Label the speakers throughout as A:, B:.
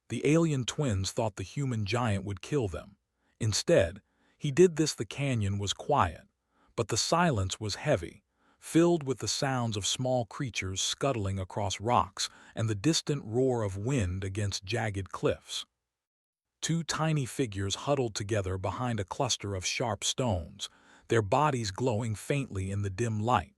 A: The alien twins thought the human giant would kill them. Instead, he did this. The canyon was quiet, but the silence was heavy, filled with the sounds of small creatures scuttling across rocks and the distant roar of wind against jagged cliffs. Two tiny figures huddled together behind a cluster of sharp stones, their bodies glowing faintly in the dim light.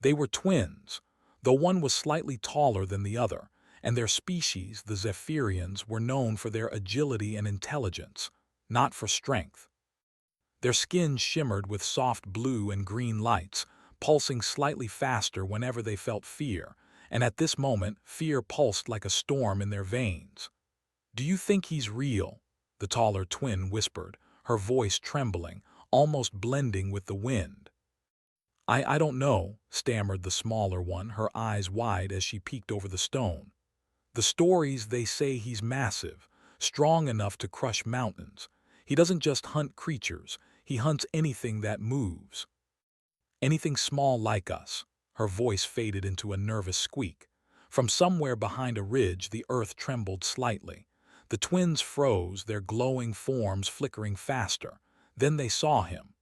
A: They were twins, though one was slightly taller than the other, and their species, the Zephyrians, were known for their agility and intelligence, not for strength. Their skin shimmered with soft blue and green lights, pulsing slightly faster whenever they felt fear, and at this moment fear pulsed like a storm in their veins. "Do you think he's real?" the taller twin whispered, her voice trembling, almost blending with the wind. I don't know," stammered the smaller one, her eyes wide as she peeked over the stone. "The stories, they say he's massive, strong enough to crush mountains. He doesn't just hunt creatures, he hunts anything that moves. Anything small like us." Her voice faded into a nervous squeak. From somewhere behind a ridge, the earth trembled slightly. The twins froze, their glowing forms flickering faster. Then they saw him.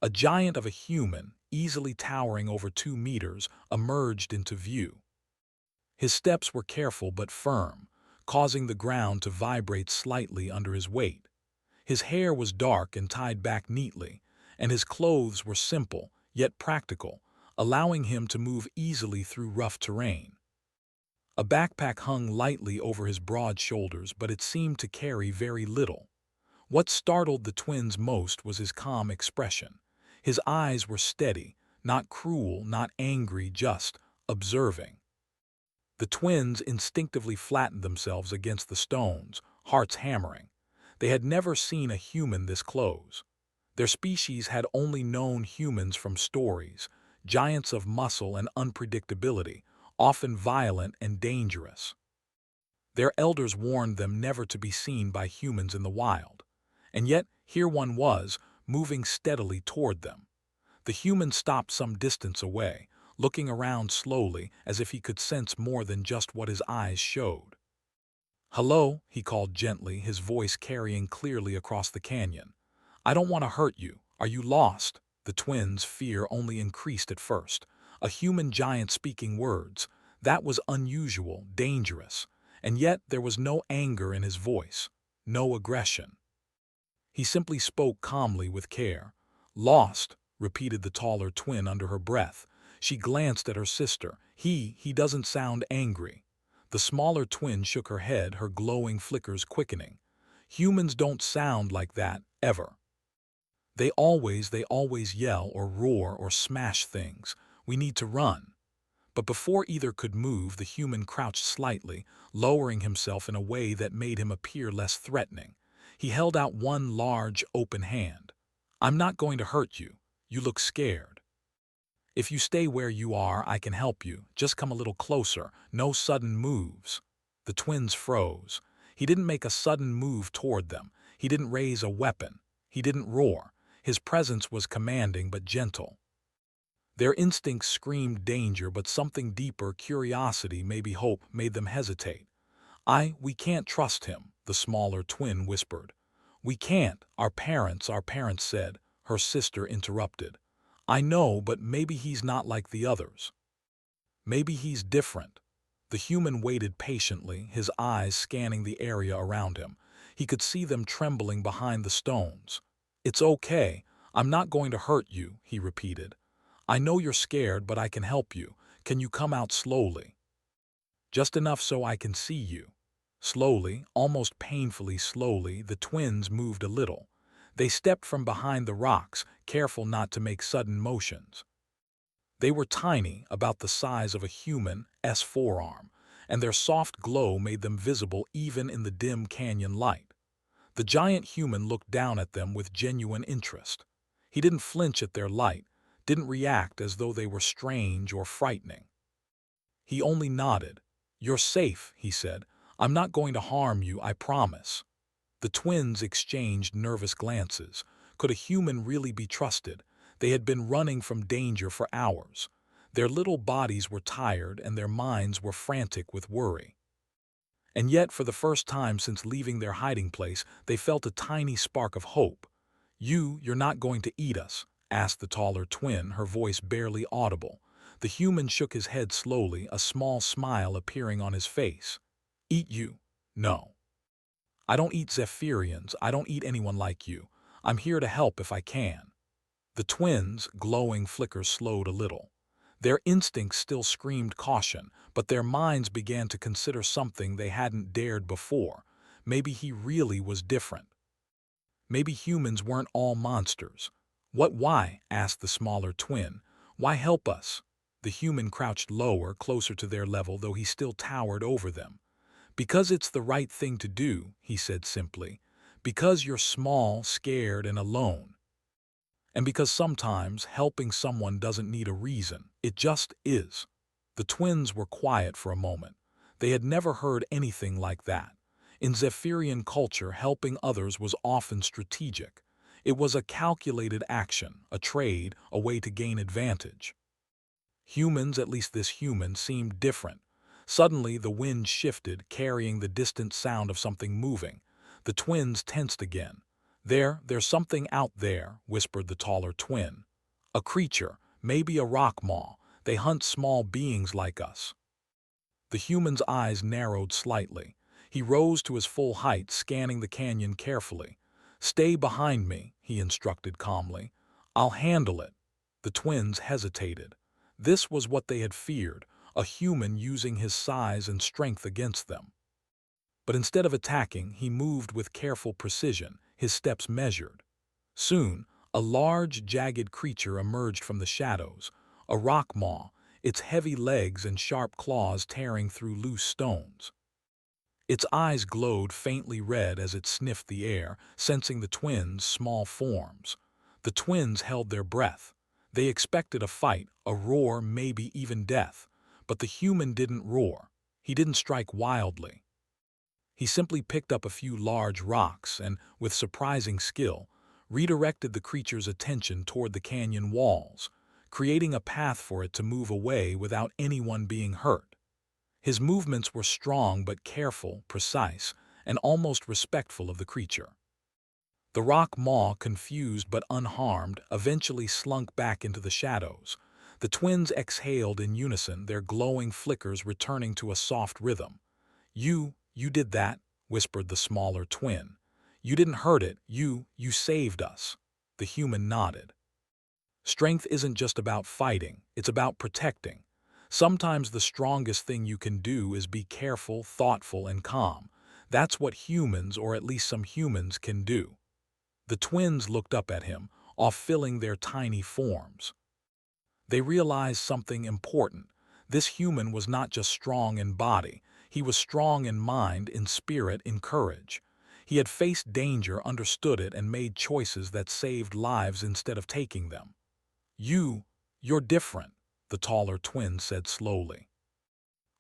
A: A giant of a human, easily towering over 2 meters, emerged into view. His steps were careful but firm, causing the ground to vibrate slightly under his weight. His hair was dark and tied back neatly, and his clothes were simple, yet practical, allowing him to move easily through rough terrain. A backpack hung lightly over his broad shoulders, but it seemed to carry very little. What startled the twins most was his calm expression. His eyes were steady, not cruel, not angry, just observing. The twins instinctively flattened themselves against the stones, hearts hammering. They had never seen a human this close. Their species had only known humans from stories, giants of muscle and unpredictability, often violent and dangerous. Their elders warned them never to be seen by humans in the wild. And yet, here one was, moving steadily toward them. The human stopped some distance away, looking around slowly as if he could sense more than just what his eyes showed. "Hello," he called gently, his voice carrying clearly across the canyon. "I don't want to hurt you. Are you lost?" The twins' fear only increased at first. A human giant speaking words. That was unusual, dangerous. And yet there was no anger in his voice, no aggression. He simply spoke calmly with care. "Lost," repeated the taller twin under her breath. She glanced at her sister. He doesn't sound angry." The smaller twin shook her head, her glowing flickers quickening. "Humans don't sound like that, ever. They always yell or roar or smash things. We need to run." But before either could move, the human crouched slightly, lowering himself in a way that made him appear less threatening. He held out one large, open hand. "I'm not going to hurt you. You look scared. If you stay where you are, I can help you. Just come a little closer. No sudden moves." The twins froze. He didn't make a sudden move toward them. He didn't raise a weapon. He didn't roar. His presence was commanding but gentle. Their instincts screamed danger, but something deeper, curiosity, maybe hope, made them hesitate. We can't trust him," the smaller twin whispered. "We can't, our parents said," her sister interrupted. "I know, but maybe he's not like the others. Maybe he's different." The human waited patiently, his eyes scanning the area around him. He could see them trembling behind the stones. "It's okay. I'm not going to hurt you," he repeated. "I know you're scared, but I can help you. Can you come out slowly? Just enough so I can see you." Slowly, almost painfully slowly, the twins moved a little. They stepped from behind the rocks, careful not to make sudden motions. They were tiny, about the size of a human's forearm, and their soft glow made them visible even in the dim canyon light. The giant human looked down at them with genuine interest. He didn't flinch at their light, didn't react as though they were strange or frightening. He only nodded. "You're safe," he said. "I'm not going to harm you, I promise." The twins exchanged nervous glances. Could a human really be trusted? They had been running from danger for hours. Their little bodies were tired and their minds were frantic with worry. And yet, for the first time since leaving their hiding place, they felt a tiny spark of hope. You're not going to eat us?" asked the taller twin, her voice barely audible. The human shook his head slowly, a small smile appearing on his face. "Eat you? No. I don't eat Zephyrians, I don't eat anyone like you. I'm here to help if I can." The twins' glowing flickers slowed a little. Their instincts still screamed caution, but their minds began to consider something they hadn't dared before. Maybe he really was different. Maybe humans weren't all monsters. Why?" asked the smaller twin. "Why help us?" The human crouched lower, closer to their level, though he still towered over them. "Because it's the right thing to do," he said simply. "Because you're small, scared, and alone. And because sometimes helping someone doesn't need a reason, it just is." The twins were quiet for a moment. They had never heard anything like that. In Zephyrian culture, helping others was often strategic. It was a calculated action, a trade, a way to gain advantage. Humans, at least this human, seemed different. Suddenly, the wind shifted, carrying the distant sound of something moving. The twins tensed again. There's something out there," whispered the taller twin. "A creature, maybe a rock maw. They hunt small beings like us." The human's eyes narrowed slightly. He rose to his full height, scanning the canyon carefully. "Stay behind me," he instructed calmly. "I'll handle it." The twins hesitated. This was what they had feared, a human using his size and strength against them. But instead of attacking, he moved with careful precision, his steps measured. Soon, a large, jagged creature emerged from the shadows, a rock maw, its heavy legs and sharp claws tearing through loose stones. Its eyes glowed faintly red as it sniffed the air, sensing the twins' small forms. The twins held their breath. They expected a fight, a roar, maybe even death. But the human didn't roar. He didn't strike wildly. He simply picked up a few large rocks and, with surprising skill, redirected the creature's attention toward the canyon walls, creating a path for it to move away without anyone being hurt. His movements were strong but careful, precise, and almost respectful of the creature. The rock maw, confused but unharmed, eventually slunk back into the shadows. The twins exhaled in unison, their glowing flickers returning to a soft rhythm. You did that," whispered the smaller twin. "You didn't hurt it, you saved us." The human nodded. "Strength isn't just about fighting, it's about protecting. Sometimes the strongest thing you can do is be careful, thoughtful, and calm. That's what humans, or at least some humans, can do." The twins looked up at him, off-filling their tiny forms. They realized something important. This human was not just strong in body, he was strong in mind, in spirit, in courage. He had faced danger, understood it, and made choices that saved lives instead of taking them. You're different," the taller twin said slowly.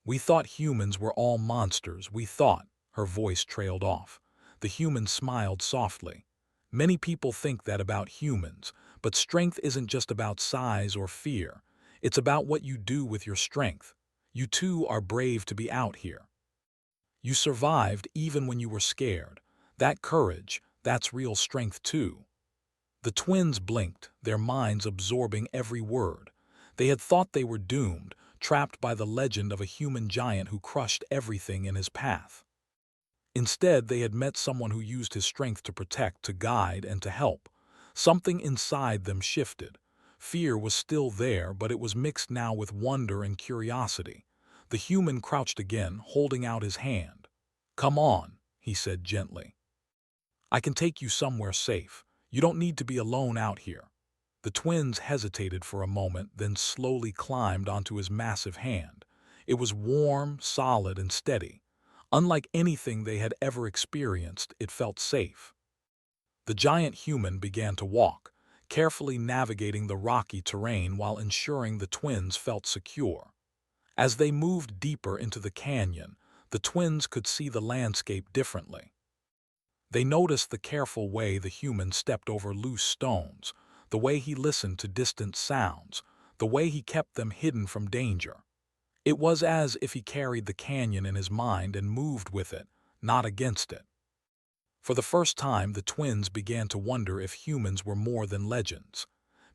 A: "We thought humans were all monsters, we thought," her voice trailed off. The human smiled softly. "Many people think that about humans, but strength isn't just about size or fear. It's about what you do with your strength. You too are brave to be out here. You survived even when you were scared. That courage, that's real strength too." The twins blinked, their minds absorbing every word. They had thought they were doomed, trapped by the legend of a human giant who crushed everything in his path. Instead, they had met someone who used his strength to protect, to guide, and to help. Something inside them shifted. Fear was still there, but it was mixed now with wonder and curiosity. The human crouched again, holding out his hand. "Come on," he said gently. "I can take you somewhere safe. You don't need to be alone out here." The twins hesitated for a moment, then slowly climbed onto his massive hand. It was warm, solid, and steady. Unlike anything they had ever experienced, it felt safe. The giant human began to walk, carefully navigating the rocky terrain while ensuring the twins felt secure. As they moved deeper into the canyon, the twins could see the landscape differently. They noticed the careful way the human stepped over loose stones, the way he listened to distant sounds, the way he kept them hidden from danger. It was as if he carried the canyon in his mind and moved with it, not against it. For the first time, the twins began to wonder if humans were more than legends.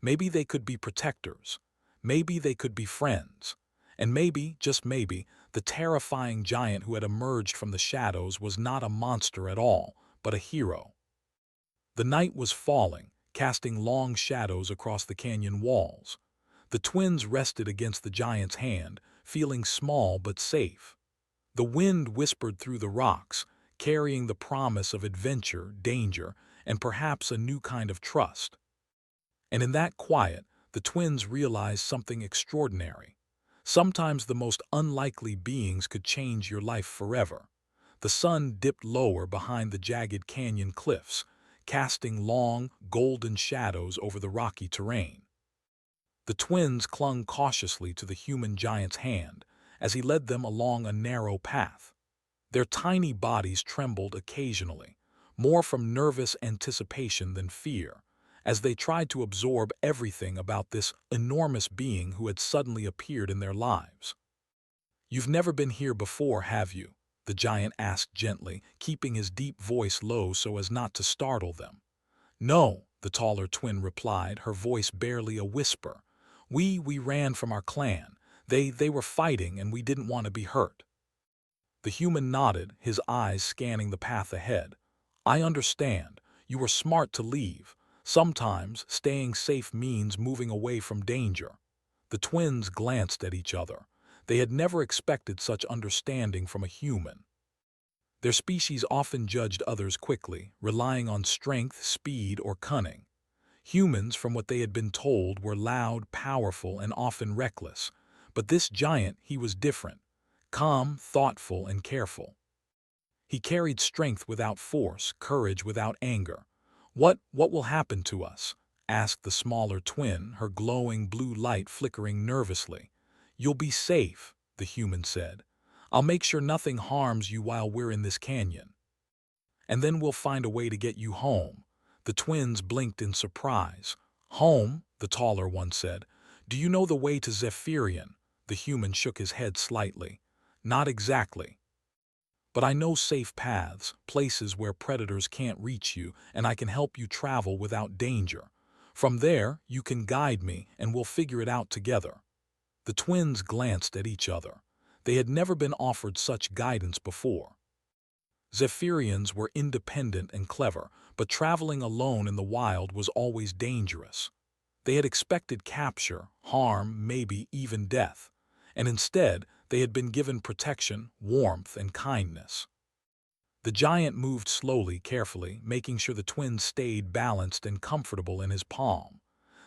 A: Maybe they could be protectors. Maybe they could be friends. And maybe, just maybe, the terrifying giant who had emerged from the shadows was not a monster at all, but a hero. The night was falling, casting long shadows across the canyon walls. The twins rested against the giant's hand, feeling small but safe. The wind whispered through the rocks, carrying the promise of adventure, danger, and perhaps a new kind of trust. And in that quiet, the twins realized something extraordinary. Sometimes the most unlikely beings could change your life forever. The sun dipped lower behind the jagged canyon cliffs, casting long, golden shadows over the rocky terrain. The twins clung cautiously to the human giant's hand as he led them along a narrow path. Their tiny bodies trembled occasionally, more from nervous anticipation than fear, as they tried to absorb everything about this enormous being who had suddenly appeared in their lives. "You've never been here before, have you?" the giant asked gently, keeping his deep voice low so as not to startle them. "No," the taller twin replied, her voice barely a whisper. We ran from our clan. They were fighting and we didn't want to be hurt." The human nodded, his eyes scanning the path ahead. "I understand. You were smart to leave. Sometimes staying safe means moving away from danger." The twins glanced at each other. They had never expected such understanding from a human. Their species often judged others quickly, relying on strength, speed, or cunning. Humans, from what they had been told, were loud, powerful, and often reckless. But this giant, he was different. Calm, thoughtful, and careful. He carried strength without force, courage without anger. What will happen to us?" asked the smaller twin, her glowing blue light flickering nervously. "You'll be safe," the human said. "I'll make sure nothing harms you while we're in this canyon. And then we'll find a way to get you home." The twins blinked in surprise. "Home?" the taller one said. "Do you know the way to Zephyrian?" The human shook his head slightly. "Not exactly. But I know safe paths, places where predators can't reach you, and I can help you travel without danger. From there, you can guide me, and we'll figure it out together." The twins glanced at each other. They had never been offered such guidance before. Zephyrians were independent and clever, but traveling alone in the wild was always dangerous. They had expected capture, harm, maybe even death. And instead, they had been given protection, warmth, and kindness. The giant moved slowly, carefully, making sure the twins stayed balanced and comfortable in his palm.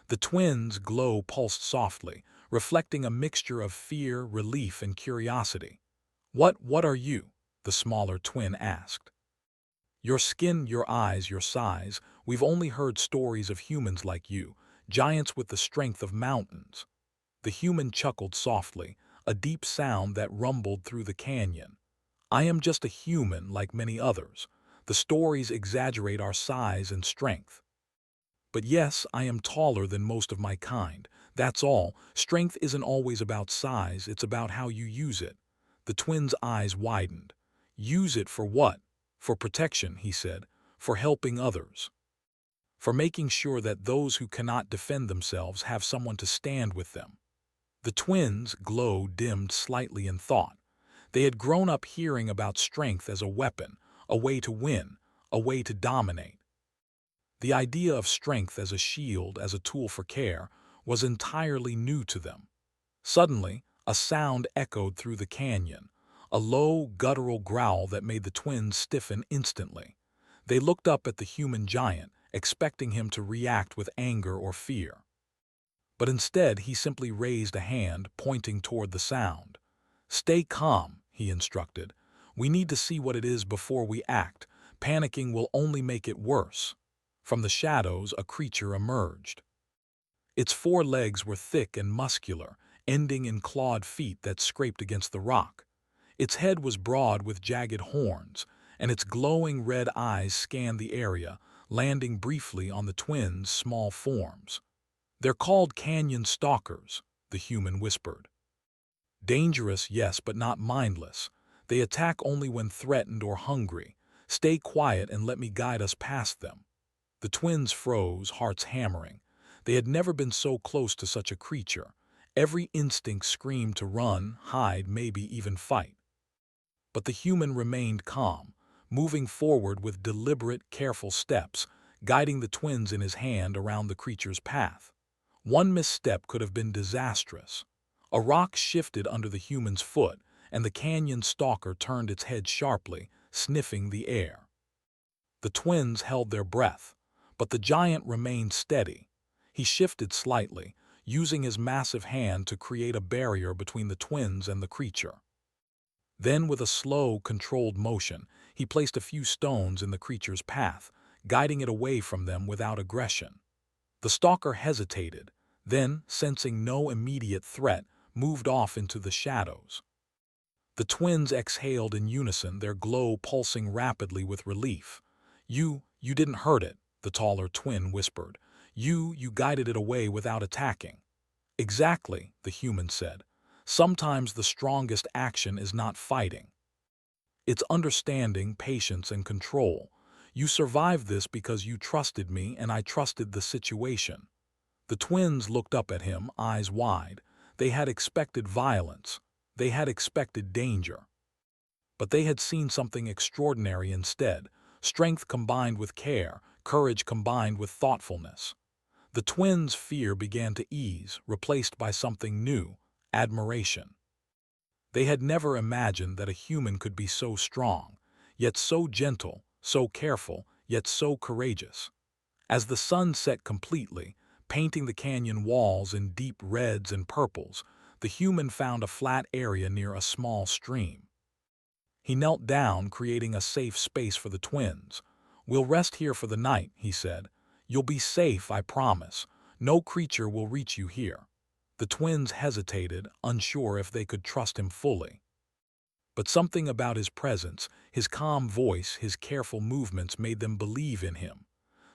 A: The twins' glow pulsed softly, reflecting a mixture of fear, relief, and curiosity. What are you?" the smaller twin asked. "Your skin, your eyes, your size. We've only heard stories of humans like you, giants with the strength of mountains." The human chuckled softly, a deep sound that rumbled through the canyon. "I am just a human like many others. The stories exaggerate our size and strength. But yes, I am taller than most of my kind. That's all. Strength isn't always about size, it's about how you use it." The twins' eyes widened. "Use it for what?" "For protection," he said. "For helping others. For making sure that those who cannot defend themselves have someone to stand with them." The twins' glow dimmed slightly in thought. They had grown up hearing about strength as a weapon, a way to win, a way to dominate. The idea of strength as a shield, as a tool for care, was entirely new to them. Suddenly, a sound echoed through the canyon, a low, guttural growl that made the twins stiffen instantly. They looked up at the human giant, expecting him to react with anger or fear. But instead, he simply raised a hand, pointing toward the sound. "Stay calm," he instructed. "We need to see what it is before we act. Panicking will only make it worse." From the shadows, a creature emerged. Its four legs were thick and muscular, ending in clawed feet that scraped against the rock. Its head was broad with jagged horns, and its glowing red eyes scanned the area, landing briefly on the twins' small forms. "They're called canyon stalkers," the human whispered. Dangerous, yes, but not mindless. They attack only when threatened or hungry. Stay quiet and let me guide us past them." The twins froze, hearts hammering. They had never been so close to such a creature. Every instinct screamed to run, hide, maybe even fight. But the human remained calm, moving forward with deliberate, careful steps, guiding the twins in his hand around the creature's path. One misstep could have been disastrous. A rock shifted under the human's foot, and the canyon stalker turned its head sharply, sniffing the air. The twins held their breath, but the giant remained steady. He shifted slightly, using his massive hand to create a barrier between the twins and the creature. Then, with a slow, controlled motion, he placed a few stones in the creature's path, guiding it away from them without aggression. The stalker hesitated, then, sensing no immediate threat, moved off into the shadows. The twins exhaled in unison, their glow pulsing rapidly with relief. You didn't hurt it," the taller twin whispered. You guided it away without attacking." "Exactly," the human said. "Sometimes the strongest action is not fighting. It's understanding, patience, and control. You survived this because you trusted me and I trusted the situation." The twins looked up at him, eyes wide. They had expected violence. They had expected danger. But they had seen something extraordinary instead, strength combined with care, courage combined with thoughtfulness. The twins' fear began to ease, replaced by something new, admiration. They had never imagined that a human could be so strong, yet so gentle, so careful, yet so courageous. As the sun set completely, painting the canyon walls in deep reds and purples, the human found a flat area near a small stream. He knelt down, creating a safe space for the twins. "We'll rest here for the night," he said. "You'll be safe, I promise. No creature will reach you here." The twins hesitated, unsure if they could trust him fully. But something about his presence, his calm voice, his careful movements made them believe in him.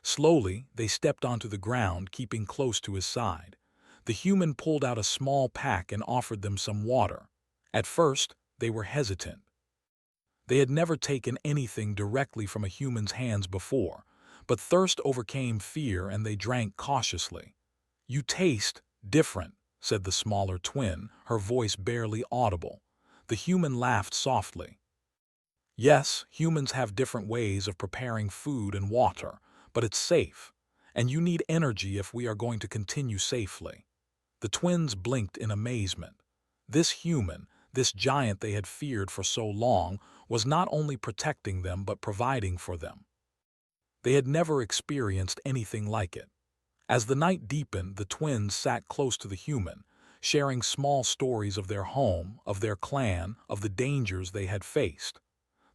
A: Slowly, they stepped onto the ground, keeping close to his side. The human pulled out a small pack and offered them some water. At first, they were hesitant. They had never taken anything directly from a human's hands before, but thirst overcame fear and they drank cautiously. "You taste different," said the smaller twin, her voice barely audible. The human laughed softly. "Yes, humans have different ways of preparing food and water, but it's safe, and you need energy if we are going to continue safely." The twins blinked in amazement. This human, this giant they had feared for so long, was not only protecting them but providing for them. They had never experienced anything like it. As the night deepened, the twins sat close to the human, sharing small stories of their home, of their clan, of the dangers they had faced.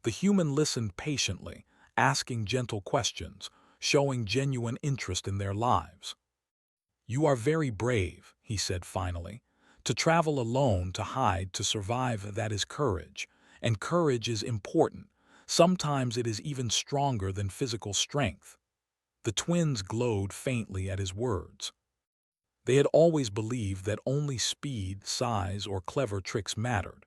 A: The human listened patiently, asking gentle questions, showing genuine interest in their lives. "You are very brave," he said finally. "To travel alone, to hide, to survive, that is courage. And courage is important. Sometimes it is even stronger than physical strength." The twins glowed faintly at his words. They had always believed that only speed, size, or clever tricks mattered.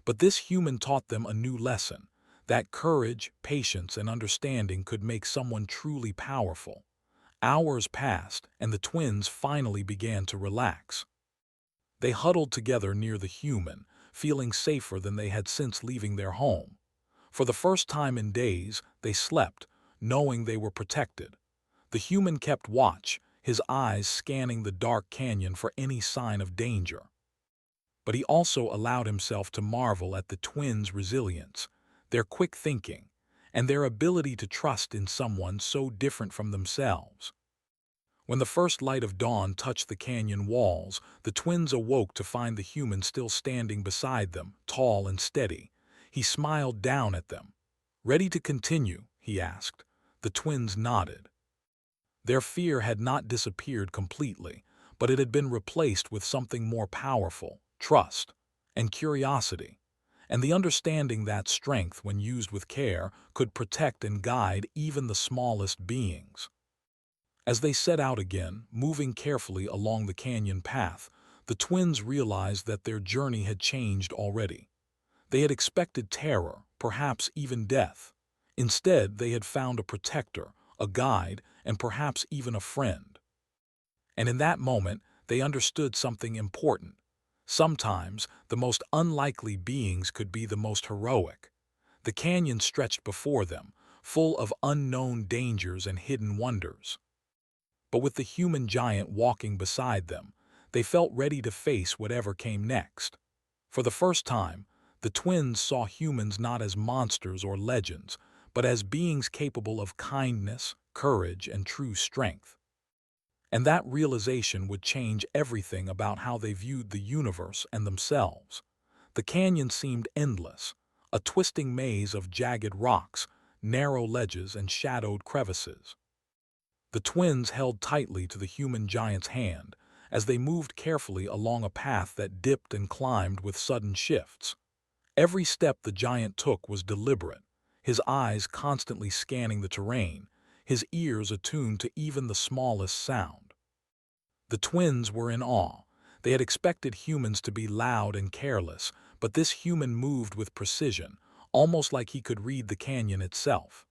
A: But this human taught them a new lesson, that courage, patience, and understanding could make someone truly powerful. Hours passed, and the twins finally began to relax. They huddled together near the human, feeling safer than they had since leaving their home. For the first time in days, they slept, knowing they were protected. The human kept watch, his eyes scanning the dark canyon for any sign of danger. But he also allowed himself to marvel at the twins' resilience, their quick thinking, and their ability to trust in someone so different from themselves. When the first light of dawn touched the canyon walls, the twins awoke to find the human still standing beside them, tall and steady. He smiled down at them. "Ready to continue?" he asked. The twins nodded. Their fear had not disappeared completely, but it had been replaced with something more powerful, trust and curiosity, and the understanding that strength, when used with care, could protect and guide even the smallest beings. As they set out again, moving carefully along the canyon path, The twins realized that their journey had changed already. They had expected terror, perhaps even death. Instead, they had found a protector, a guide, and perhaps even a friend. And in that moment, they understood something important. Sometimes, the most unlikely beings could be the most heroic. The canyon stretched before them, full of unknown dangers and hidden wonders. But with the human giant walking beside them, they felt ready to face whatever came next. For the first time, the twins saw humans not as monsters or legends, but as beings capable of kindness, courage, and true strength. And that realization would change everything about how they viewed the universe and themselves. The canyon seemed endless, a twisting maze of jagged rocks, narrow ledges, and shadowed crevices. The twins held tightly to the human giant's hand as they moved carefully along a path that dipped and climbed with sudden shifts. Every step the giant took was deliberate, his eyes constantly scanning the terrain, his ears attuned to even the smallest sound. The twins were in awe. They had expected humans to be loud and careless, but this human moved with precision, almost like he could read the canyon itself.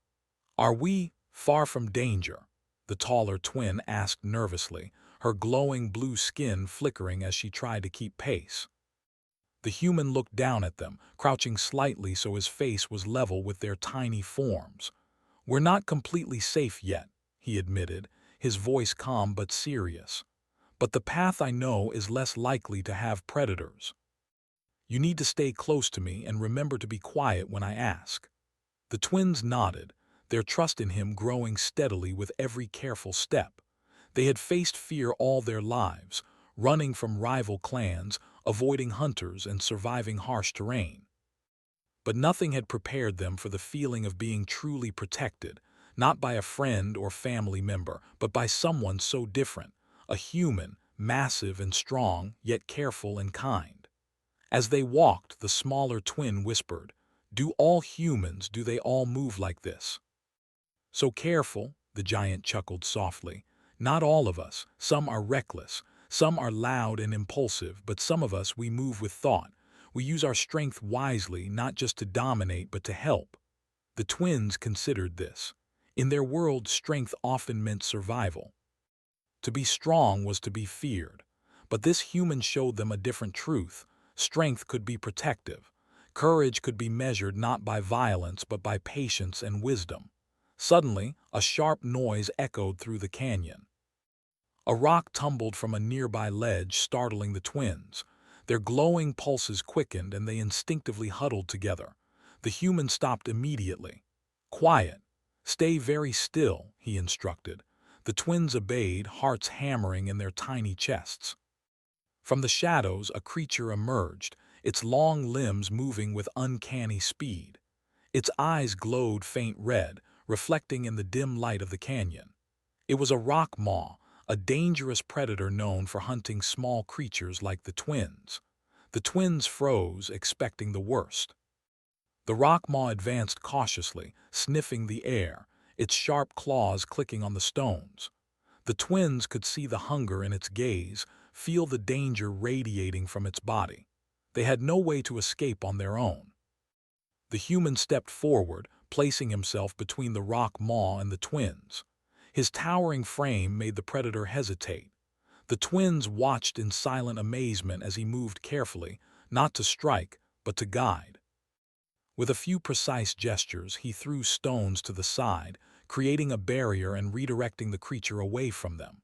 A: "Are we far from danger?" the taller twin asked nervously, her glowing blue skin flickering as she tried to keep pace. The human looked down at them, crouching slightly so his face was level with their tiny forms. "We're not completely safe yet," he admitted, his voice calm but serious. "But the path I know is less likely to have predators. You need to stay close to me and remember to be quiet when I ask." The twins nodded, their trust in him growing steadily with every careful step. They had faced fear all their lives, running from rival clans, avoiding hunters, and surviving harsh terrain. But nothing had prepared them for the feeling of being truly protected, not by a friend or family member, but by someone so different, a human, massive and strong, yet careful and kind. As they walked, the smaller twin whispered, do they all move like this?" "So careful," the giant chuckled softly. "Not all of us. Some are reckless. Some are loud and impulsive, but some of us, we move with thought. We use our strength wisely, not just to dominate, but to help." The twins considered this. In their world, strength often meant survival. To be strong was to be feared. But this human showed them a different truth. Strength could be protective. Courage could be measured not by violence but by patience and wisdom. Suddenly, a sharp noise echoed through the canyon. A rock tumbled from a nearby ledge, startling the twins. Their glowing pulses quickened and they instinctively huddled together. The human stopped immediately. "Quiet. Stay very still," he instructed. The twins obeyed, hearts hammering in their tiny chests. From the shadows, a creature emerged, its long limbs moving with uncanny speed. Its eyes glowed faint red, reflecting in the dim light of the canyon. It was a rock maw, a dangerous predator known for hunting small creatures like the twins. The twins froze, expecting the worst. The rock maw advanced cautiously, sniffing the air, its sharp claws clicking on the stones. The twins could see the hunger in its gaze, feel the danger radiating from its body. They had no way to escape on their own. The human stepped forward, placing himself between the rock maw and the twins. His towering frame made the predator hesitate. The twins watched in silent amazement as he moved carefully, not to strike, but to guide. With a few precise gestures, he threw stones to the side, creating a barrier and redirecting the creature away from them.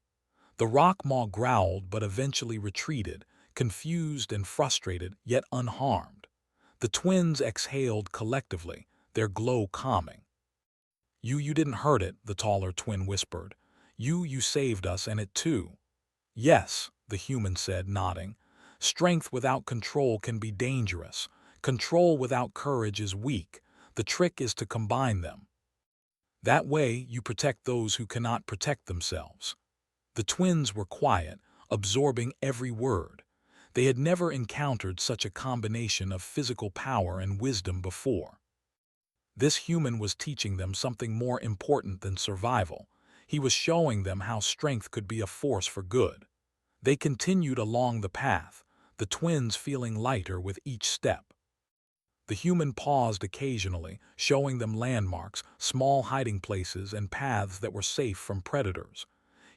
A: The rock maw growled but eventually retreated, confused and frustrated, yet unharmed. The twins exhaled collectively, their glow calming. You didn't hurt it," the taller twin whispered. You saved us, and it too." "Yes," the human said, nodding. "Strength without control can be dangerous. Control without courage is weak. The trick is to combine them. That way, you protect those who cannot protect themselves." The twins were quiet, absorbing every word. They had never encountered such a combination of physical power and wisdom before. This human was teaching them something more important than survival. He was showing them how strength could be a force for good. They continued along the path, the twins feeling lighter with each step. The human paused occasionally, showing them landmarks, small hiding places, and paths that were safe from predators.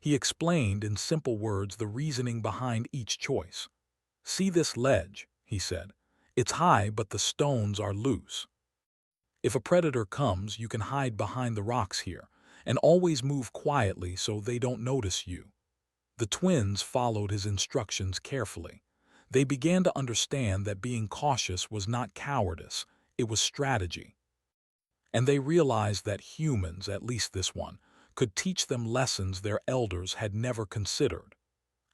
A: He explained in simple words the reasoning behind each choice. "See this ledge," he said. "It's high, but the stones are loose. If a predator comes, you can hide behind the rocks here, and always move quietly so they don't notice you." The twins followed his instructions carefully. They began to understand that being cautious was not cowardice, it was strategy. And they realized that humans, at least this one, could teach them lessons their elders had never considered.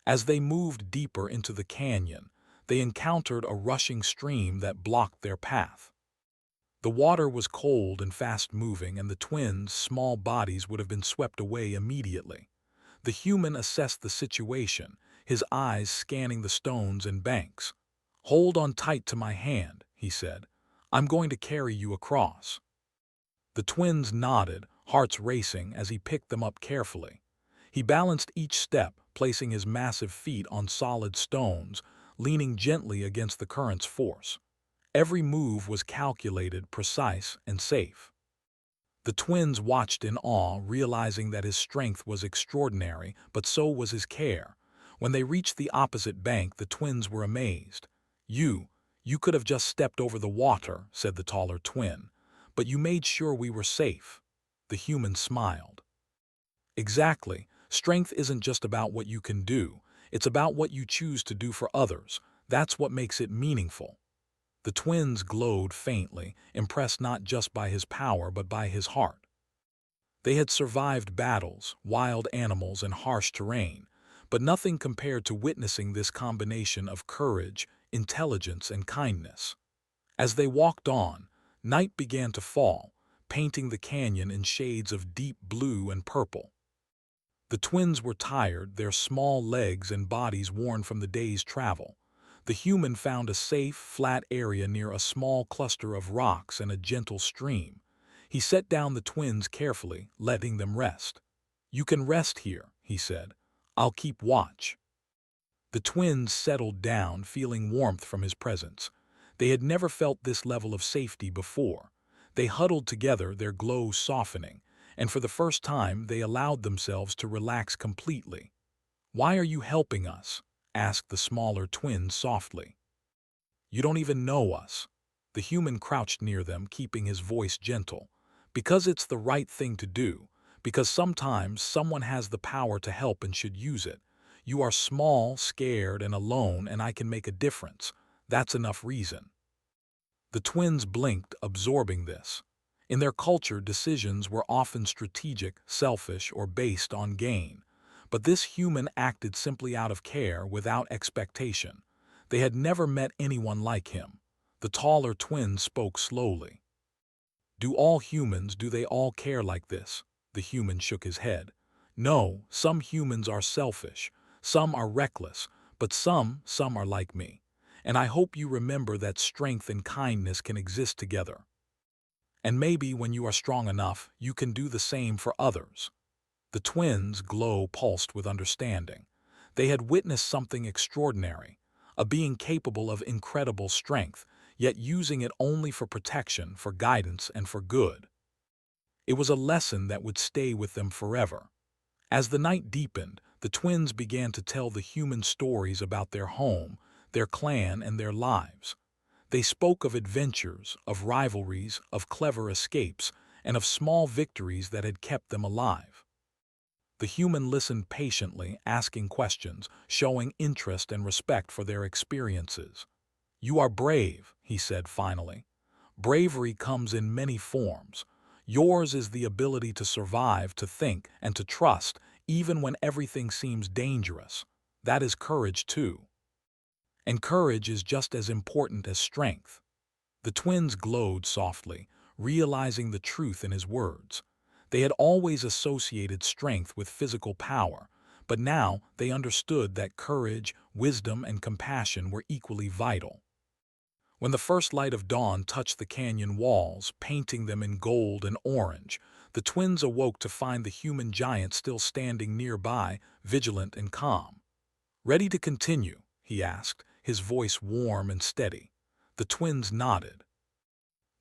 A: As they moved deeper into the canyon, they encountered a rushing stream that blocked their path. The water was cold and fast-moving, and the twins' small bodies would have been swept away immediately. The human assessed the situation, his eyes scanning the stones and banks. "Hold on tight to my hand," he said. "I'm going to carry you across." The twins nodded, hearts racing as he picked them up carefully. He balanced each step, placing his massive feet on solid stones, leaning gently against the current's force. Every move was calculated, precise, and safe. The twins watched in awe, realizing that his strength was extraordinary, but so was his care. When they reached the opposite bank, the twins were amazed. You could have just stepped over the water," said the taller twin. "But you made sure we were safe." The human smiled. "Exactly. Strength isn't just about what you can do. It's about what you choose to do for others. That's what makes it meaningful." The twins glowed faintly, impressed not just by his power but by his heart. They had survived battles, wild animals, and harsh terrain, but nothing compared to witnessing this combination of courage, intelligence, and kindness. As they walked on, night began to fall, painting the canyon in shades of deep blue and purple. The twins were tired, their small legs and bodies worn from the day's travel. The human found a safe, flat area near a small cluster of rocks and a gentle stream. He set down the twins carefully, letting them rest. "You can rest here," he said. "I'll keep watch." The twins settled down, feeling warmth from his presence. They had never felt this level of safety before. They huddled together, their glow softening, and for the first time they allowed themselves to relax completely. "Why are you helping us?" asked the smaller twin softly. "You don't even know us." The human crouched near them, keeping his voice gentle. "Because it's the right thing to do. Because sometimes someone has the power to help and should use it. You are small, scared, and alone, and I can make a difference. That's enough reason." The twins blinked, absorbing this. In their culture, decisions were often strategic, selfish, or based on gain. But this human acted simply out of care, without expectation. They had never met anyone like him. The taller twin spoke slowly. Do they all care like this?" The human shook his head. "No, some humans are selfish, some are reckless, but some are like me. And I hope you remember that strength and kindness can exist together. And maybe when you are strong enough, you can do the same for others." The twins' glow pulsed with understanding. They had witnessed something extraordinary, a being capable of incredible strength, yet using it only for protection, for guidance, and for good. It was a lesson that would stay with them forever. As the night deepened, the twins began to tell the human stories about their home, their clan, and their lives. They spoke of adventures, of rivalries, of clever escapes, and of small victories that had kept them alive. The human listened patiently, asking questions, showing interest and respect for their experiences. "You are brave," he said finally. "Bravery comes in many forms. Yours is the ability to survive, to think, and to trust, even when everything seems dangerous. That is courage too. And courage is just as important as strength." The twins glowed softly, realizing the truth in his words. They had always associated strength with physical power, but now they understood that courage, wisdom, and compassion were equally vital. When the first light of dawn touched the canyon walls, painting them in gold and orange, the twins awoke to find the human giant still standing nearby, vigilant and calm. "Ready to continue?" he asked, his voice warm and steady. The twins nodded.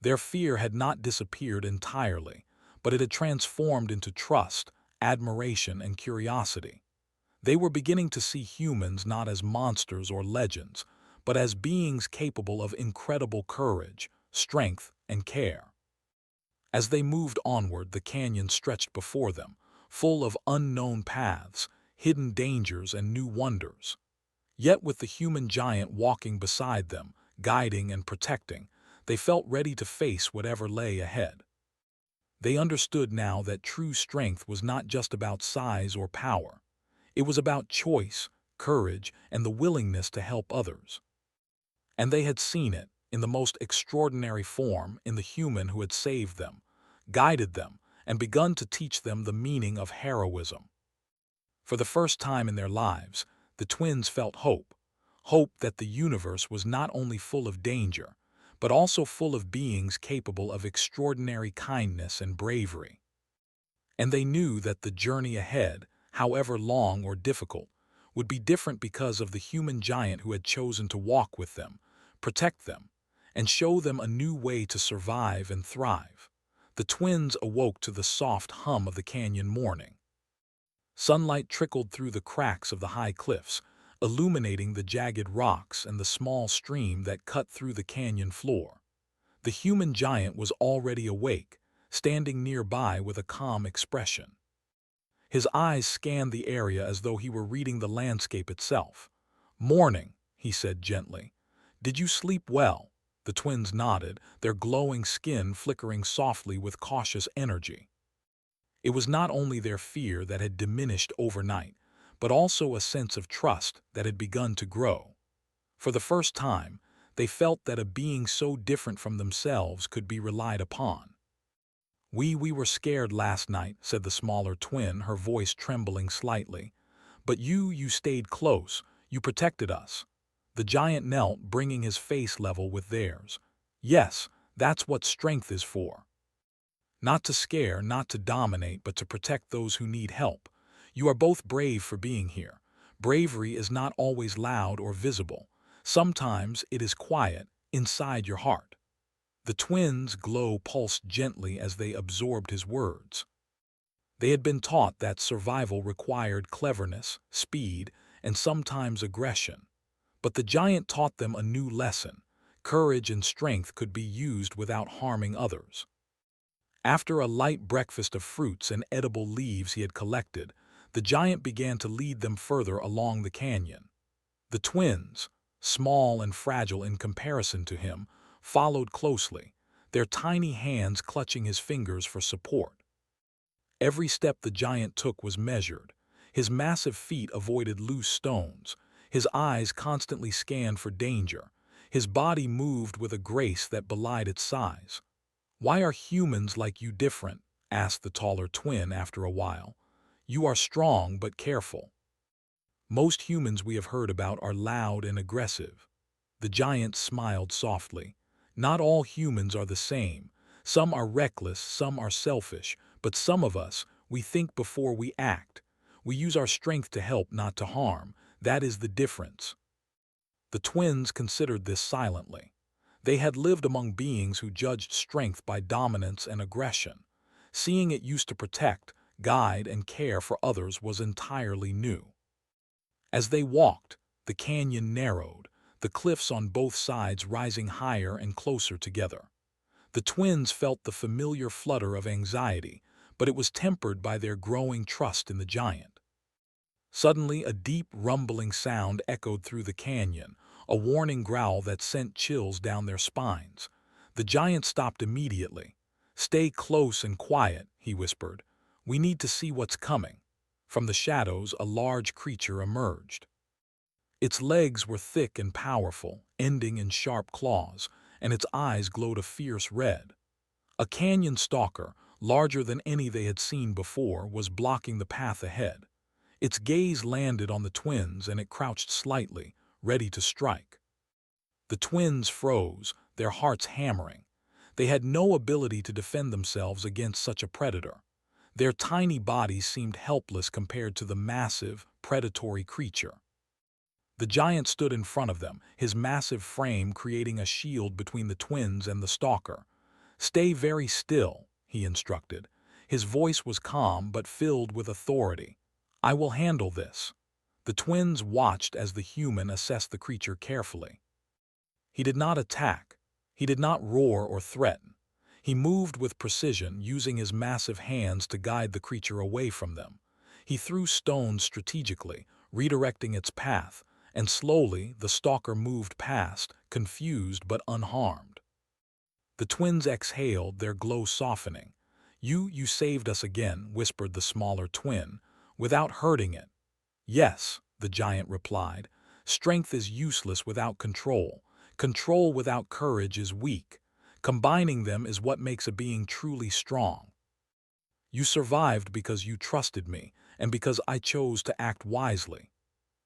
A: Their fear had not disappeared entirely, but it had transformed into trust, admiration, and curiosity. They were beginning to see humans not as monsters or legends, but as beings capable of incredible courage, strength, and care. As they moved onward, the canyon stretched before them, full of unknown paths, hidden dangers, and new wonders. Yet with the human giant walking beside them, guiding and protecting, they felt ready to face whatever lay ahead. They understood now that true strength was not just about size or power. It was about choice, courage, and the willingness to help others. And they had seen it, in the most extraordinary form, in the human who had saved them, guided them, and begun to teach them the meaning of heroism. For the first time in their lives, the twins felt hope. Hope that the universe was not only full of danger, but also full of beings capable of extraordinary kindness and bravery. And they knew that the journey ahead, however long or difficult, would be different because of the human giant who had chosen to walk with them, protect them, and show them a new way to survive and thrive. The twins awoke to the soft hum of the canyon morning. Sunlight trickled through the cracks of the high cliffs, illuminating the jagged rocks and the small stream that cut through the canyon floor. The human giant was already awake, standing nearby with a calm expression. His eyes scanned the area as though he were reading the landscape itself. "Morning," he said gently. "Did you sleep well?" The twins nodded, their glowing skin flickering softly with cautious energy. It was not only their fear that had diminished overnight, but also a sense of trust that had begun to grow. For the first time, they felt that a being so different from themselves could be relied upon. We were scared last night," said the smaller twin, her voice trembling slightly. "But you stayed close, you protected us." The giant knelt, bringing his face level with theirs. "Yes, that's what strength is for. Not to scare, not to dominate, but to protect those who need help. You are both brave for being here. Bravery is not always loud or visible. Sometimes it is quiet, inside your heart." The twins' glow pulsed gently as they absorbed his words. They had been taught that survival required cleverness, speed, and sometimes aggression. But the giant taught them a new lesson. Courage and strength could be used without harming others. After a light breakfast of fruits and edible leaves he had collected, the giant began to lead them further along the canyon. The twins, small and fragile in comparison to him, followed closely, their tiny hands clutching his fingers for support. Every step the giant took was measured. His massive feet avoided loose stones. His eyes constantly scanned for danger. His body moved with a grace that belied its size. "Why are humans like you different?" asked the taller twin after a while. "You are strong but careful. Most humans we have heard about are loud and aggressive." The giant smiled softly. "Not all humans are the same. Some are reckless, some are selfish, but some of us, we think before we act. We use our strength to help, not to harm. That is the difference." The twins considered this silently. They had lived among beings who judged strength by dominance and aggression. Seeing it used to protect, guide, and care for others was entirely new. As they walked, the canyon narrowed, the cliffs on both sides rising higher and closer together. The twins felt the familiar flutter of anxiety, but it was tempered by their growing trust in the giant. Suddenly, a deep, rumbling sound echoed through the canyon, a warning growl that sent chills down their spines. The giant stopped immediately. "Stay close and quiet," he whispered. "We need to see what's coming." From the shadows, a large creature emerged. Its legs were thick and powerful, ending in sharp claws, and its eyes glowed a fierce red. A canyon stalker, larger than any they had seen before, was blocking the path ahead. Its gaze landed on the twins and it crouched slightly, ready to strike. The twins froze, their hearts hammering. They had no ability to defend themselves against such a predator. Their tiny bodies seemed helpless compared to the massive, predatory creature. The giant stood in front of them, his massive frame creating a shield between the twins and the stalker. "Stay very still," he instructed. His voice was calm but filled with authority. "I will handle this." The twins watched as the human assessed the creature carefully. He did not attack. He did not roar or threaten. He moved with precision, using his massive hands to guide the creature away from them. He threw stones strategically, redirecting its path, and slowly the stalker moved past, confused but unharmed. The twins exhaled, their glow softening. You saved us again," whispered the smaller twin, "without hurting it." "Yes," the giant replied. "Strength is useless without control. Control without courage is weak. Combining them is what makes a being truly strong. You survived because you trusted me, and because I chose to act wisely."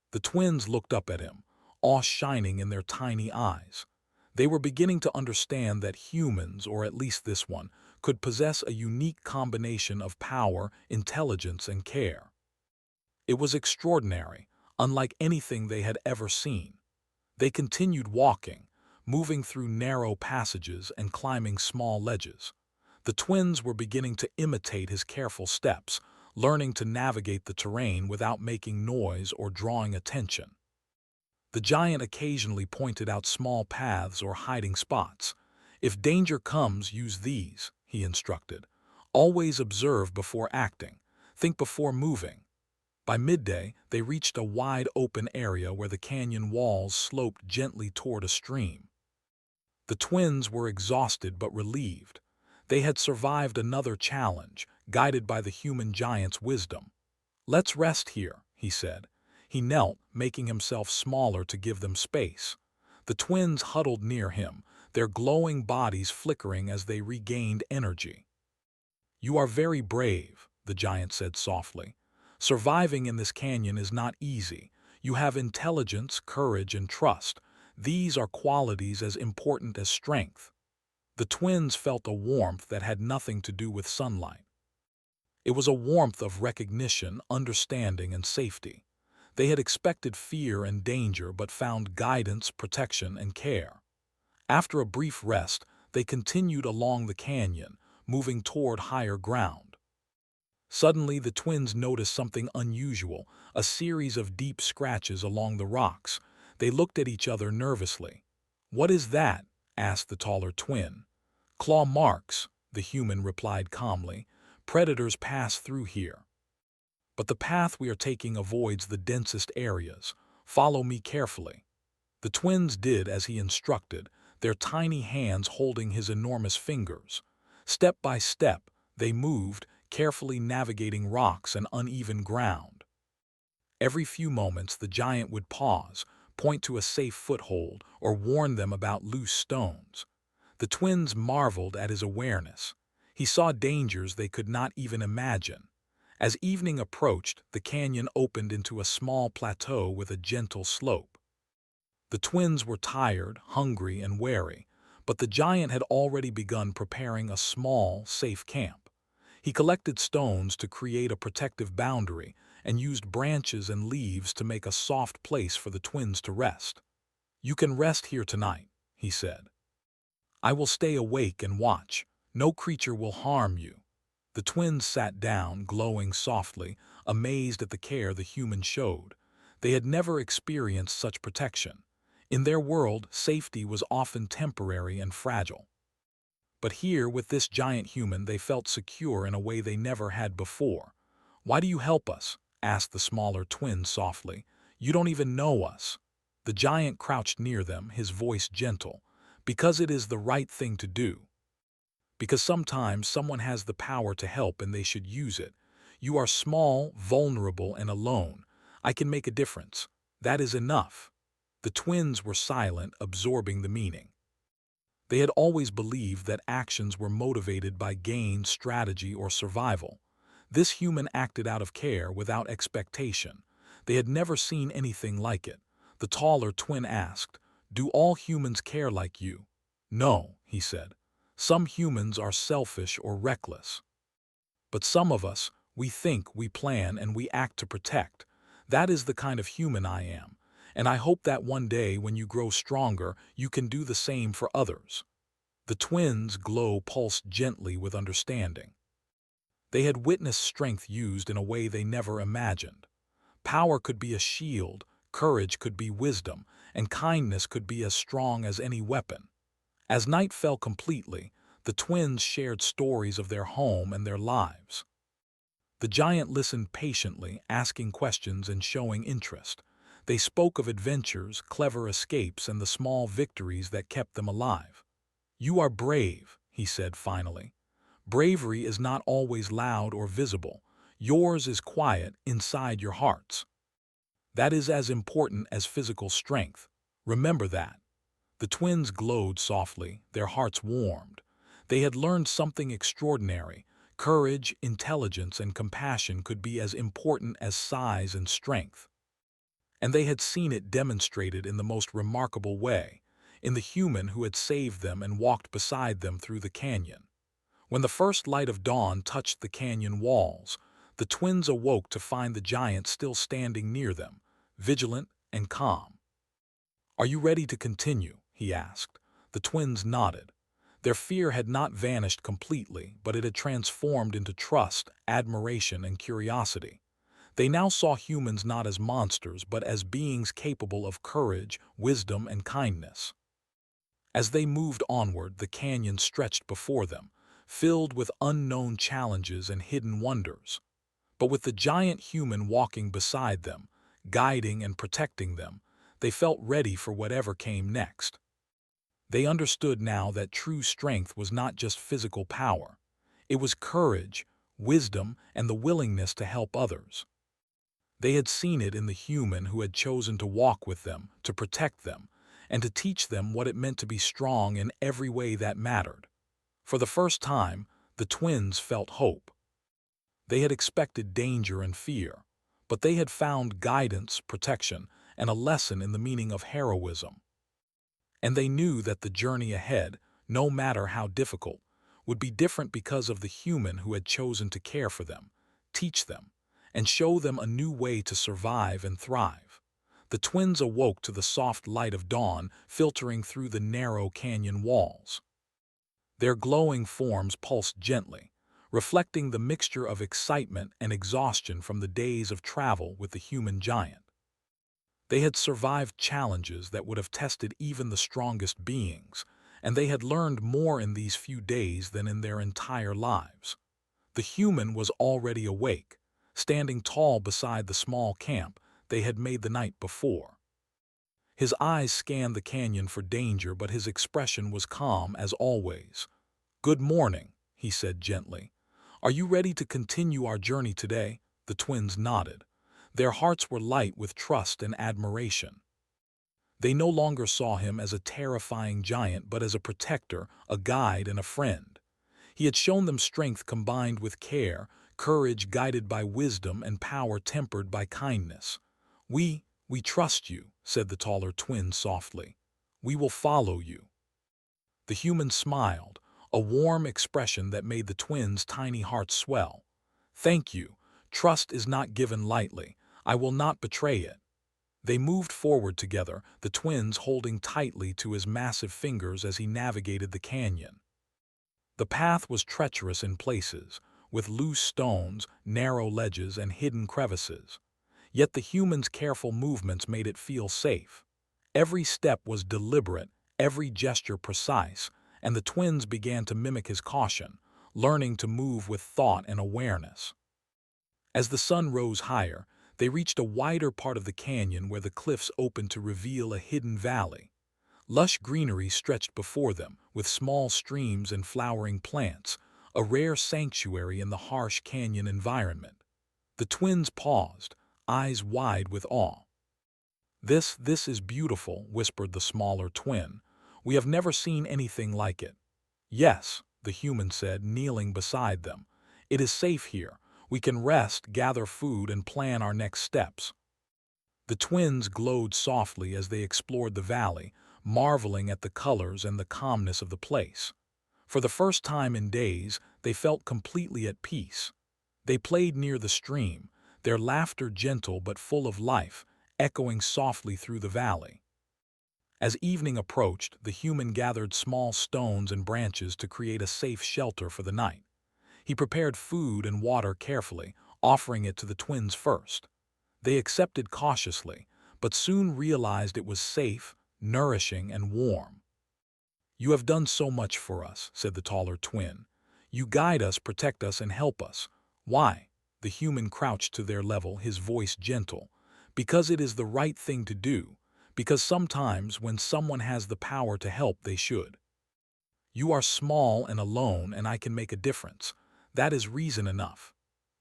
A: The twins looked up at him, awe shining in their tiny eyes. They were beginning to understand that humans, or at least this one, could possess a unique combination of power, intelligence, and care. It was extraordinary, unlike anything they had ever seen. They continued walking, moving through narrow passages and climbing small ledges. The twins were beginning to imitate his careful steps, learning to navigate the terrain without making noise or drawing attention. The giant occasionally pointed out small paths or hiding spots. "If danger comes, use these," he instructed. "Always observe before acting. Think before moving." By midday, they reached a wide open area where the canyon walls sloped gently toward a stream. The twins were exhausted but relieved. They had survived another challenge, guided by the human giant's wisdom. "Let's rest here," he said. He knelt, making himself smaller to give them space. The twins huddled near him, their glowing bodies flickering as they regained energy. "You are very brave," the giant said softly. "Surviving in this canyon is not easy. You have intelligence, courage, and trust. These are qualities as important as strength." The twins felt a warmth that had nothing to do with sunlight. It was a warmth of recognition, understanding, and safety. They had expected fear and danger but found guidance, protection, and care. After a brief rest, they continued along the canyon, moving toward higher ground. Suddenly, the twins noticed something unusual, a series of deep scratches along the rocks. They looked at each other nervously. "What is that?" asked the taller twin. "Claw marks," the human replied calmly. "Predators pass through here. But the path we are taking avoids the densest areas. Follow me carefully." The twins did as he instructed, their tiny hands holding his enormous fingers. Step by step, they moved, carefully navigating rocks and uneven ground. Every few moments, the giant would pause, point to a safe foothold, or warn them about loose stones. The twins marveled at his awareness. He saw dangers they could not even imagine. As evening approached, the canyon opened into a small plateau with a gentle slope. The twins were tired, hungry, and wary, but the giant had already begun preparing a small, safe camp. He collected stones to create a protective boundary and used branches and leaves to make a soft place for the twins to rest. "You can rest here tonight," he said. "I will stay awake and watch. No creature will harm you." The twins sat down, glowing softly, amazed at the care the human showed. They had never experienced such protection. In their world, safety was often temporary and fragile. But here, with this giant human, they felt secure in a way they never had before. "Why do you help us?" asked the smaller twin softly. "You don't even know us." The giant crouched near them, his voice gentle. "Because it is the right thing to do. Because sometimes someone has the power to help and they should use it. You are small, vulnerable, and alone. I can make a difference. That is enough." The twins were silent, absorbing the meaning. They had always believed that actions were motivated by gain, strategy, or survival. This human acted out of care, without expectation. They had never seen anything like it. The taller twin asked, "Do all humans care like you?" "No," he said. "Some humans are selfish or reckless. But some of us, we think, we plan, and we act to protect. That is the kind of human I am. And I hope that one day when you grow stronger, you can do the same for others." The twins' glow pulsed gently with understanding. They had witnessed strength used in a way they never imagined. Power could be a shield, courage could be wisdom, and kindness could be as strong as any weapon. As night fell completely, the twins shared stories of their home and their lives. The giant listened patiently, asking questions and showing interest. They spoke of adventures, clever escapes, and the small victories that kept them alive. "You are brave," he said finally. "Bravery is not always loud or visible. Yours is quiet inside your hearts. That is as important as physical strength. Remember that." The twins glowed softly, their hearts warmed. They had learned something extraordinary. Courage, intelligence, and compassion could be as important as size and strength. And they had seen it demonstrated in the most remarkable way, in the human who had saved them and walked beside them through the canyon. When the first light of dawn touched the canyon walls, the twins awoke to find the giant still standing near them, vigilant and calm. "Are you ready to continue?" he asked. The twins nodded. Their fear had not vanished completely, but it had transformed into trust, admiration, and curiosity. They now saw humans not as monsters, but as beings capable of courage, wisdom, and kindness. As they moved onward, the canyon stretched before them, filled with unknown challenges and hidden wonders. But with the giant human walking beside them, guiding and protecting them, they felt ready for whatever came next. They understood now that true strength was not just physical power. It was courage, wisdom, and the willingness to help others. They had seen it in the human who had chosen to walk with them, to protect them, and to teach them what it meant to be strong in every way that mattered. For the first time, the twins felt hope. They had expected danger and fear, but they had found guidance, protection, and a lesson in the meaning of heroism. And they knew that the journey ahead, no matter how difficult, would be different because of the human who had chosen to care for them, teach them, and show them a new way to survive and thrive. The twins awoke to the soft light of dawn filtering through the narrow canyon walls. Their glowing forms pulsed gently, reflecting the mixture of excitement and exhaustion from the days of travel with the human giant. They had survived challenges that would have tested even the strongest beings, and they had learned more in these few days than in their entire lives. The human was already awake, standing tall beside the small camp they had made the night before. His eyes scanned the canyon for danger, but his expression was calm as always. "Good morning," he said gently. "Are you ready to continue our journey today?" The twins nodded. Their hearts were light with trust and admiration. They no longer saw him as a terrifying giant, but as a protector, a guide, and a friend. He had shown them strength combined with care, courage guided by wisdom, and power tempered by kindness. We trust you," said the taller twin softly. "We will follow you." The human smiled, a warm expression that made the twins' tiny hearts swell. "Thank you. Trust is not given lightly. I will not betray it." They moved forward together, the twins holding tightly to his massive fingers as he navigated the canyon. The path was treacherous in places, with loose stones, narrow ledges, and hidden crevices. Yet the human's careful movements made it feel safe. Every step was deliberate, every gesture precise, and the twins began to mimic his caution, learning to move with thought and awareness. As the sun rose higher, they reached a wider part of the canyon where the cliffs opened to reveal a hidden valley. Lush greenery stretched before them, with small streams and flowering plants, a rare sanctuary in the harsh canyon environment. The twins paused, eyes wide with awe. This is beautiful," whispered the smaller twin. "We have never seen anything like it." "Yes," the human said, kneeling beside them. "It is safe here. We can rest, gather food, and plan our next steps." The twins glowed softly as they explored the valley, marveling at the colors and the calmness of the place. For the first time in days, they felt completely at peace. They played near the stream, their laughter gentle but full of life, echoing softly through the valley. As evening approached, the human gathered small stones and branches to create a safe shelter for the night. He prepared food and water carefully, offering it to the twins first. They accepted cautiously, but soon realized it was safe, nourishing, and warm. "You have done so much for us," said the taller twin. "You guide us, protect us, and help us." "Why?" The human crouched to their level, his voice gentle. "Because it is the right thing to do. Because sometimes, when someone has the power to help, they should. You are small and alone, and I can make a difference. That is reason enough."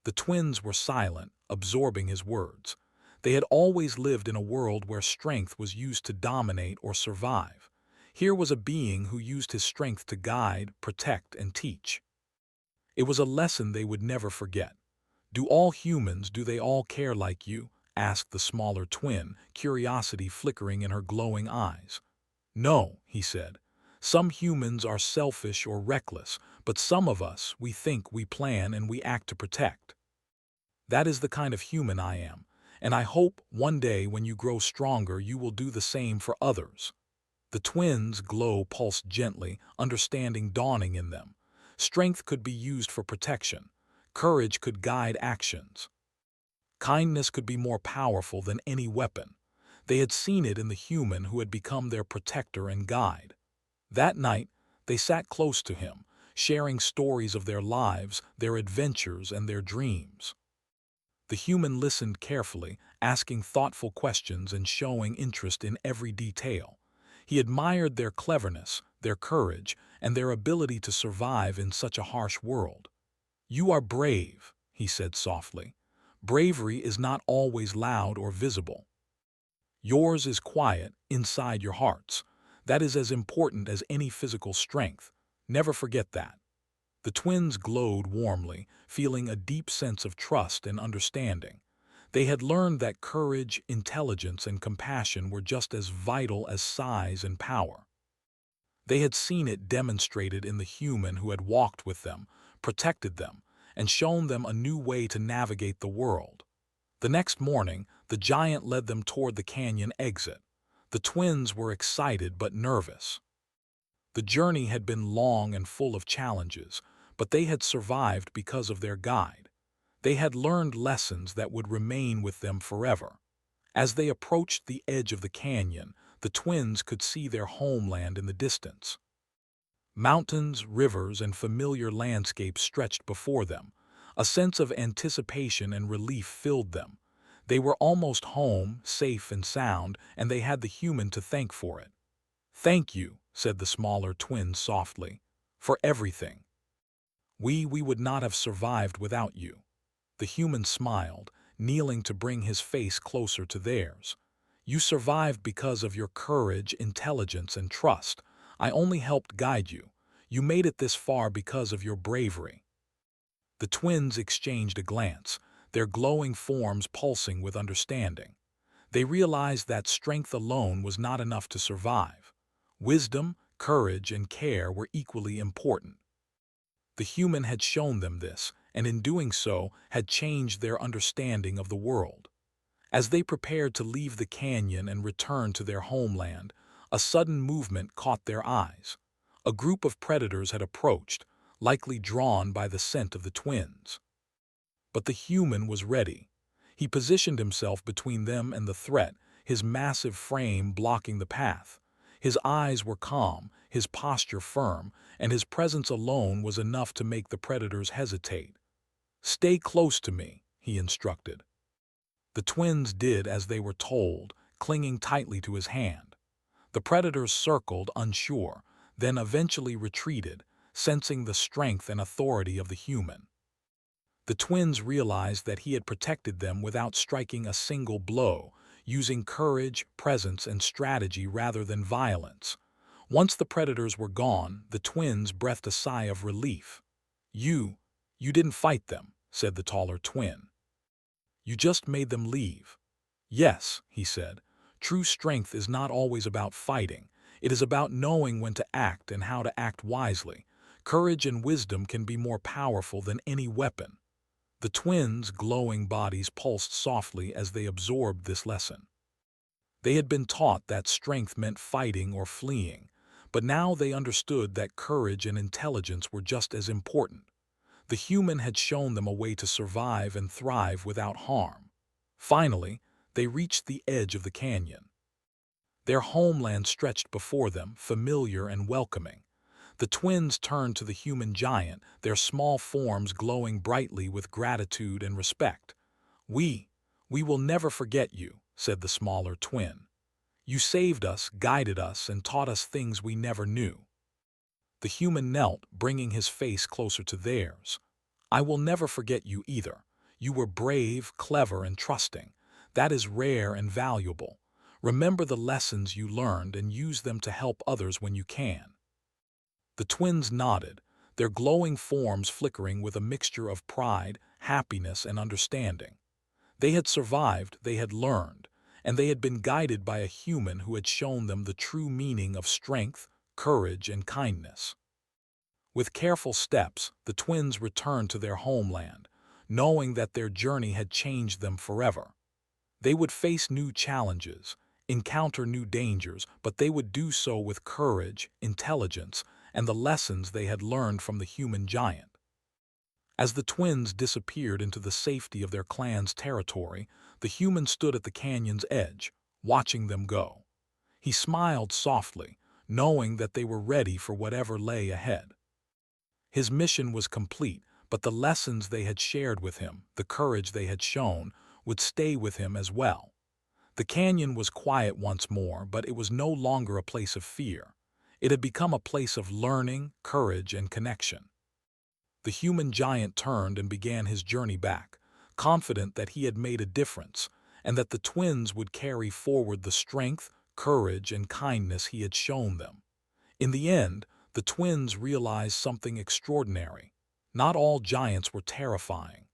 A: The twins were silent, absorbing his words. They had always lived in a world where strength was used to dominate or survive. Here was a being who used his strength to guide, protect, and teach. It was a lesson they would never forget. Do they all care like you?" asked the smaller twin, curiosity flickering in her glowing eyes. "No," he said. "Some humans are selfish or reckless, but some of us, we think, we plan, and we act to protect. That is the kind of human I am, and I hope one day when you grow stronger you will do the same for others." The twins' glow pulsed gently, understanding dawning in them. Strength could be used for protection. Courage could guide actions. Kindness could be more powerful than any weapon. They had seen it in the human who had become their protector and guide. That night, they sat close to him, sharing stories of their lives, their adventures, and their dreams. The human listened carefully, asking thoughtful questions and showing interest in every detail. He admired their cleverness, their courage, and their ability to survive in such a harsh world. "You are brave," he said softly. "Bravery is not always loud or visible. Yours is quiet, inside your hearts. That is as important as any physical strength. Never forget that." The twins glowed warmly, feeling a deep sense of trust and understanding. They had learned that courage, intelligence, and compassion were just as vital as size and power. They had seen it demonstrated in the human who had walked with them, protected them, and shown them a new way to navigate the world. The next morning, the giant led them toward the canyon exit. The twins were excited but nervous. The journey had been long and full of challenges, but they had survived because of their guide. They had learned lessons that would remain with them forever. As they approached the edge of the canyon, the twins could see their homeland in the distance. Mountains, rivers, and familiar landscapes stretched before them. A sense of anticipation and relief filled them. They were almost home, safe and sound, and they had the human to thank for it. "Thank you," said the smaller twin softly, "for everything. We would not have survived without you." The human smiled, kneeling to bring his face closer to theirs. "You survived because of your courage, intelligence, and trust. I only helped guide you. You made it this far because of your bravery." The twins exchanged a glance, their glowing forms pulsing with understanding. They realized that strength alone was not enough to survive. Wisdom, courage, and care were equally important. The human had shown them this, and in doing so, had changed their understanding of the world. As they prepared to leave the canyon and return to their homeland, a sudden movement caught their eyes. A group of predators had approached, likely drawn by the scent of the twins. But the human was ready. He positioned himself between them and the threat, his massive frame blocking the path. His eyes were calm, his posture firm, and his presence alone was enough to make the predators hesitate. "Stay close to me," he instructed. The twins did as they were told, clinging tightly to his hand. The predators circled, unsure, then eventually retreated, sensing the strength and authority of the human. The twins realized that he had protected them without striking a single blow, using courage, presence, and strategy rather than violence. Once the predators were gone, the twins breathed a sigh of relief. You didn't fight them," said the taller twin. "You just made them leave." "Yes," he said, "true strength is not always about fighting. It is about knowing when to act and how to act wisely. Courage and wisdom can be more powerful than any weapon." The twins' glowing bodies pulsed softly as they absorbed this lesson. They had been taught that strength meant fighting or fleeing, but now they understood that courage and intelligence were just as important. The human had shown them a way to survive and thrive without harm. Finally, they reached the edge of the canyon. Their homeland stretched before them, familiar and welcoming. The twins turned to the human giant, their small forms glowing brightly with gratitude and respect. "We, we will never forget you," said the smaller twin. "You saved us, guided us, and taught us things we never knew." The human knelt, bringing his face closer to theirs. "I will never forget you either. You were brave, clever, and trusting. That is rare and valuable. Remember the lessons you learned and use them to help others when you can." The twins nodded, their glowing forms flickering with a mixture of pride, happiness, and understanding. They had survived, they had learned, and they had been guided by a human who had shown them the true meaning of strength, courage, and kindness. With careful steps, the twins returned to their homeland, knowing that their journey had changed them forever. They would face new challenges, encounter new dangers, but they would do so with courage, intelligence, and the lessons they had learned from the human giant. As the twins disappeared into the safety of their clan's territory, the human stood at the canyon's edge, watching them go. He smiled softly, knowing that they were ready for whatever lay ahead. His mission was complete, but the lessons they had shared with him, the courage they had shown, would stay with him as well. The canyon was quiet once more, but it was no longer a place of fear. It had become a place of learning, courage, and connection. The human giant turned and began his journey back, confident that he had made a difference, and that the twins would carry forward the strength, courage, and kindness he had shown them. In the end, the twins realized something extraordinary. Not all giants were terrifying.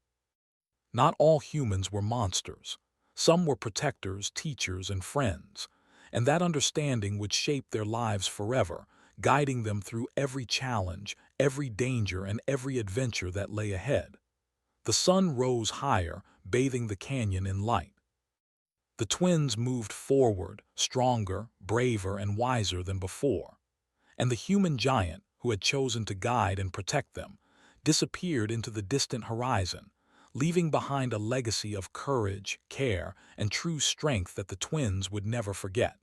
A: Not all humans were monsters. Some were protectors, teachers, and friends, and that understanding would shape their lives forever, guiding them through every challenge, every danger, and every adventure that lay ahead. The sun rose higher, bathing the canyon in light. The twins moved forward, stronger, braver, and wiser than before. And the human giant, who had chosen to guide and protect them, disappeared into the distant horizon, leaving behind a legacy of courage, care, and true strength that the twins would never forget.